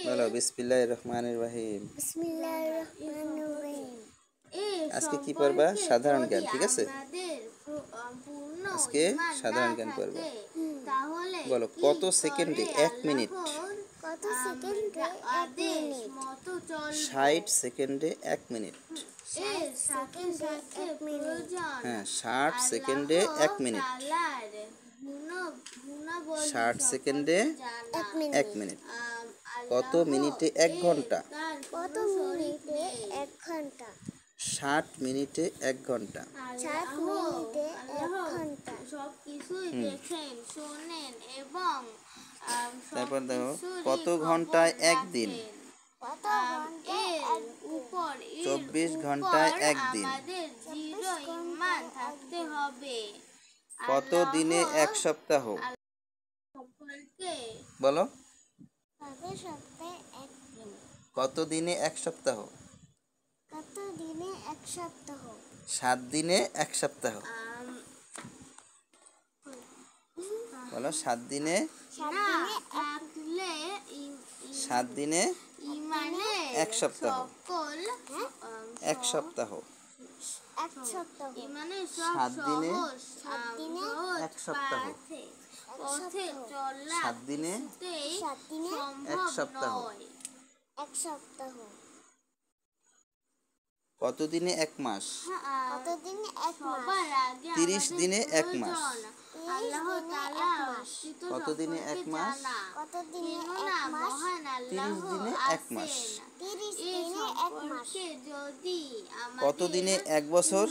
বলো বিসমিল্লাহির রহমানির রহিম। বিসমিল্লাহির রহমানির রহিম। আজকে কি পড়বা? সাধারণ জ্ঞান, ঠিক আছে? আজকে সাধারণ জ্ঞান পড়বা। বলো কত সেকেন্ডে 1 মিনিট? কত সেকেন্ডে 1 মিনিট? 60 সেকেন্ডে 1 মিনিট। 60 সেকেন্ডে 1 মিনিট। হ্যাঁ, 60 সেকেন্ডে 1 মিনিট। 60 সেকেন্ডে 1 মিনিট। কত মিনিটে 1 ঘন্টা? কত মিনিটে 1 ঘন্টা? 60 মিনিটে 1 ঘন্টা। 60 মিনিটে 1 ঘন্টা। সবকিছুই দেখেন, শোনেন এবং তারপর দেখো কত ঘন্টায় একদিন? কত ঘন্টায় একদিন? 24 ঘন্টায় একদিন। আমাদের দৃঢ় ঈমান থাকতে হবে। কত দিনে এক সপ্তাহ? সম্পর্কে বলো কত সপ্তাহে 1 দিন? কত দিনে এক সপ্তাহ? কত দিনে 1 সপ্তাহ? 7 দিনে 1 সপ্তাহ। বলো 7 দিনে 7 দিনে ঈমানে 1 সপ্তাহ। সকল 1 সপ্তাহ। 1 সপ্তাহ। ঈমানে 7 দিনে 7 দিনে 1 সপ্তাহ। পথে চলা 7 দিনে 7 দিনে 1 সপ্তাহ। 1 সপ্তাহ। কত দিনে 1 মাস? কত দিনে 1 মাস? 30 দিনে 1 মাস। আল্লাহ তাআলা কত দিনে 1 মাস? কত দিনে 1 মাস? 30 দিনে 1 মাস। 30 দিনে 1 মাস। যদি কত দিনে 1 বছর?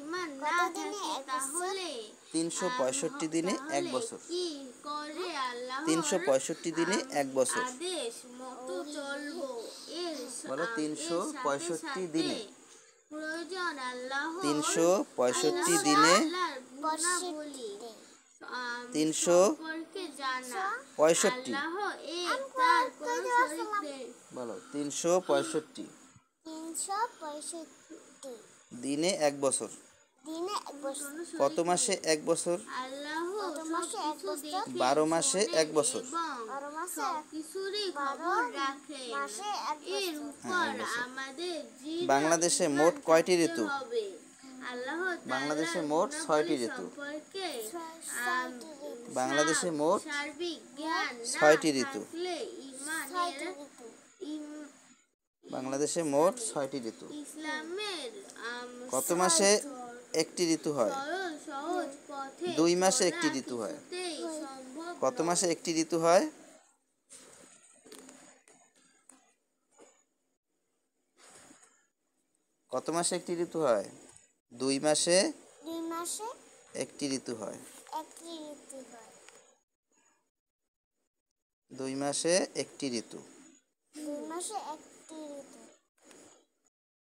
ঈমান কত না দিনে থাকে 1 বছর? তাহলে 365 দিনে 1 বছর। কি করে আল্লাহর 365 দিনে 1 বছর। আদেশ মতো চলবো। বলো 365 দিনে। প্রয়োজন আল্লাহর 365 দিনে আল্লাহর গুণাবলী 365 সম্পর্কে জানা। আল্লাহ তার কোন শরীক নেই। বলো 365 365 দিনে 1 বছর। দিনে 1 বছর। কত মাসে 1 বছর? আল্লাহ কত মাসে 1 বছর? 12 মাসে 1 বছর। 12 মাসে কিছুরই খবর রাখেন। মাসে 1 এর বছর। উপর আমাদের দৃঢ় বাংলাদেশে ঈমান মোট কয়টি থাকতে ঋতু? হবে। আল্লাহ বাংলাদেশে তাআলার মোট 6টি গুণাবলী ঋতু। সম্পর্কে 6টি ঋতু। বাংলাদেশে মোট সার্বিক জ্ঞান না 6টি ঋতু। থাকলে ঈমানের 6টি ঋতু। বাংলাদেশে মোট 6টি ঋতু। ইসলামের কত মাসে একটি ঋতু হয়? সরল সহজ পথে 2 মাসে চলা একটি ঋতু হয়। কিছুতেই সম্ভব কত নয়। মাসে একটি ঋতু হয়? কত মাসে একটি ঋতু হয়? 2 মাসে 2 মাসে একটি ঋতু হয়। একটি ঋতু হয়। 2 মাসে একটি ঋতু। 2 মাসে একটি ঋতু